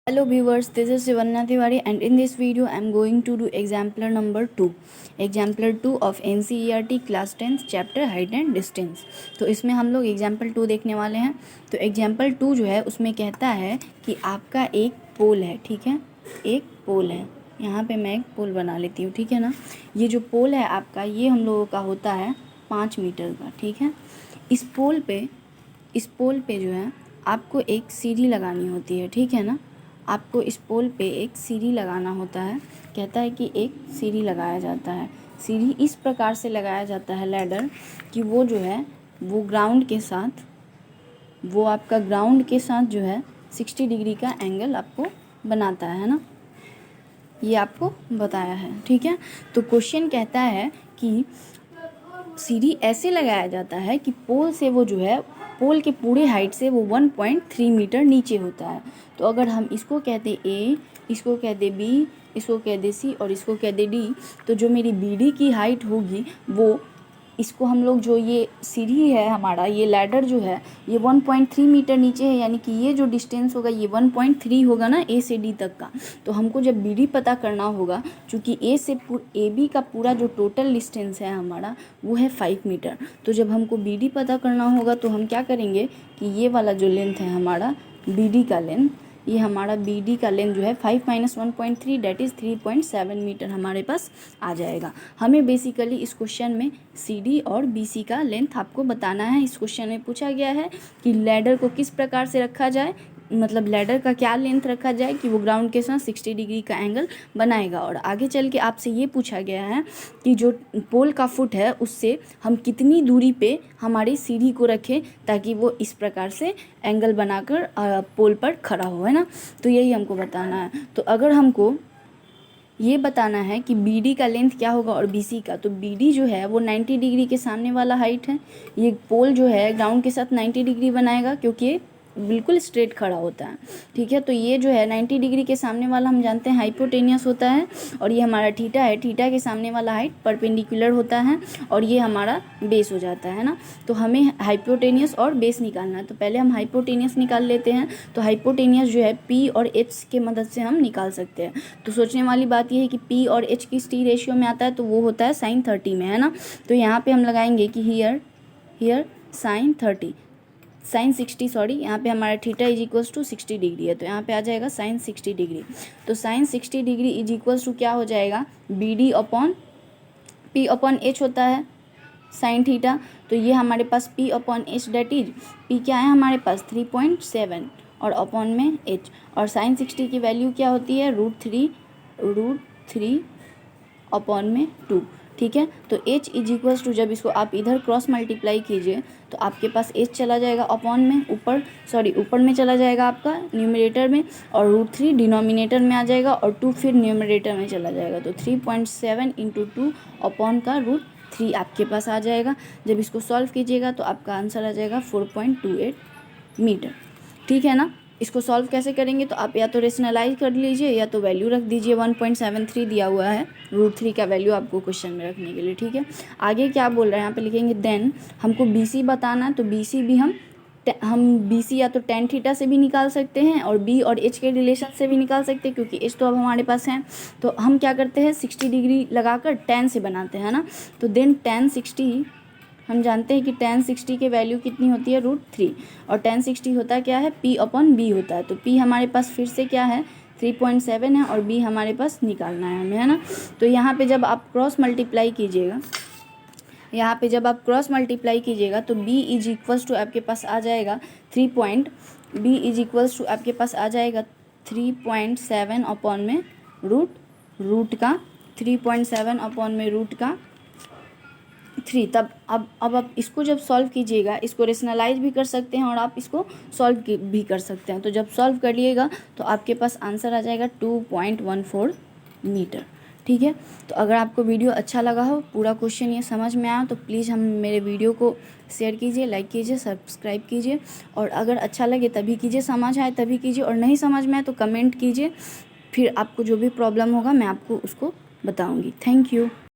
Hello viewers, this is Shivanna Tiwari and in this video I am going to do exemplar number 2. Exemplar 2 of NCERT class 10 chapter height and distance. तो इसमें हम लोग example 2 देखने वाले हैं। तो example 2 जो है उसमें कहता है कि आपका एक पोल है, ठीक है, एक पोल है। यहाँ पे मैं एक पोल बना लेती हूँ, ठीक है ना। ये जो पोल है आपका, ये हम लोगों का होता है 5 मीटर का, ठीक है। इस पोल पे जो है आपको एक सीढ़ी लगानी होती है, ठीक है ना। आपको इस पोल पे एक सीढ़ी लगाना होता है। कहता है कि एक सीढ़ी लगाया जाता है। सीढ़ी इस प्रकार से लगाया जाता है लैडर कि वो जो है वो आपका ग्राउंड के साथ जो है 60 डिग्री का एंगल आपको बनाता है ना। ये आपको बताया है, ठीक है। तो क्वेश्चन कहता है कि सीढ़ी ऐसे लगाया जाता है कि पोल से वो जो है पोल के पूरे हाइट से वो 1.3 मीटर नीचे होता है। तो अगर हम इसको कहते ए, इसको कहते बी, इसको कह दे सी और इसको कह दे डी, तो जो मेरी बी डी की हाइट होगी वो इसको हम लोग जो ये सीढ़ी है हमारा, ये लैडर जो है ये 1.3 मीटर नीचे है, यानी कि ये जो डिस्टेंस होगा ये 1.3 होगा ना ए से डी तक का। तो हमको जब बी डी पता करना होगा, चूँकि ए से ए बी का पूरा जो टोटल डिस्टेंस है हमारा वो है 5 मीटर। तो जब हमको बी डी पता करना होगा तो हम क्या करेंगे कि ये वाला जो लेंथ है हमारा बी डी का लेंथ, ये हमारा बी डी का लेंथ जो है 5 - 1.3 डेट इज़ 3.7 मीटर हमारे पास आ जाएगा। हमें बेसिकली इस क्वेश्चन में सी डी और बी सी का लेंथ आपको बताना है। इस क्वेश्चन में पूछा गया है कि लैडर को किस प्रकार से रखा जाए, मतलब लैडर का क्या लेंथ रखा जाए कि वो ग्राउंड के साथ 60 डिग्री का एंगल बनाएगा। और आगे चल के आपसे ये पूछा गया है कि जो पोल का फुट है उससे हम कितनी दूरी पे हमारी सीढ़ी को रखें ताकि वो इस प्रकार से एंगल बनाकर पोल पर खड़ा हो, है ना। तो यही हमको बताना है। तो अगर हमको ये बताना है कि बी डी का लेंथ क्या होगा और बी सी का, तो बी डी जो है वो 90 डिग्री के सामने वाला हाइट है। ये पोल जो है ग्राउंड के साथ 90 डिग्री बनाएगा क्योंकि बिल्कुल स्ट्रेट खड़ा होता है, ठीक है। तो ये जो है 90 डिग्री के सामने वाला हम जानते हैं हाइपोटेनियस होता है, और ये हमारा थीटा है, थीटा के सामने वाला हाइट परपेंडिकुलर होता है, और ये हमारा बेस हो जाता है ना। तो हमें हाइपोटेनियस और बेस निकालना है। तो पहले हम हाइपोटेनियस निकाल लेते हैं। तो हाइपोटेनियस जो है पी और एच के मदद से हम निकाल सकते हैं। तो सोचने वाली बात ये है कि पी और एच किस टी रेशियो में आता है, तो वो होता है sin 30 में, है ना। तो यहाँ पे हम लगाएंगे कि हियर sin 30 sin 60 सॉरी, यहाँ पे हमारा theta is equals to 60 degree है, तो यहाँ पे आ जाएगा sin 60 डिग्री। तो sin 60 degree is equals to क्या हो जाएगा, B D upon P upon H होता है साइन थीटा। तो ये हमारे पास P upon H that is P क्या है हमारे पास 3.7 और अपॉन में एच, और sin 60 की वैल्यू क्या होती है √3 अपॉन में 2, ठीक है। तो h इज इक्वल्स टू, जब इसको आप इधर क्रॉस मल्टीप्लाई कीजिए तो आपके पास h चला जाएगा अपॉन में ऊपर में चला जाएगा आपका न्यूमरेटर में, और √3 डिनोमिनेटर में आ जाएगा और 2 फिर न्यूमरेटर में चला जाएगा। तो 3.7 × 2 अपॉन का √3 आपके पास आ जाएगा। जब इसको सॉल्व कीजिएगा तो आपका आंसर आ जाएगा 4.28 मीटर, ठीक है ना। इसको सॉल्व कैसे करेंगे, तो आप या तो रेशनलाइज कर लीजिए या तो वैल्यू रख दीजिए। 1.73 दिया हुआ है, √3 का वैल्यू आपको क्वेश्चन में रखने के लिए, ठीक है। आगे क्या बोल रहे हैं यहाँ पे लिखेंगे, देन हमको बी सी बताना है। तो बी सी भी हम बी सी या तो tan थीटा से भी निकाल सकते हैं और बी और एच के रिलेशन से भी निकाल सकते हैं, क्योंकि एच तो अब हमारे पास है। तो हम क्या करते हैं 60 डिग्री लगाकर tan से बनाते हैं ना। तो देन tan 60 हम जानते हैं कि tan 60 के वैल्यू कितनी होती है √3, और tan 60 होता क्या है p अपॉन b होता है। तो p हमारे पास फिर से क्या है 3.7 है और b हमारे पास निकालना है हमें, है ना। तो यहाँ पे जब आप क्रॉस मल्टीप्लाई कीजिएगा तो b इज इक्वल्स टू आपके पास आ जाएगा 3.7 अपॉन में रूट का 3.7 अपॉन में रूट का 3। तब अब आप इसको जब सॉल्व कीजिएगा, इसको रेशनलाइज भी कर सकते हैं और आप इसको सॉल्व भी कर सकते हैं। तो जब सॉल्व करिएगा तो आपके पास आंसर आ जाएगा 2.14 मीटर, ठीक है। तो अगर आपको वीडियो अच्छा लगा हो, पूरा क्वेश्चन ये समझ में आया, तो प्लीज़ मेरे वीडियो को शेयर कीजिए, लाइक कीजिए, सब्सक्राइब कीजिए, और अगर अच्छा लगे तभी कीजिए, समझ आए तभी कीजिए, और नहीं समझ में आए तो कमेंट कीजिए। फिर आपको जो भी प्रॉब्लम होगा मैं आपको उसको बताऊँगी। Thank you.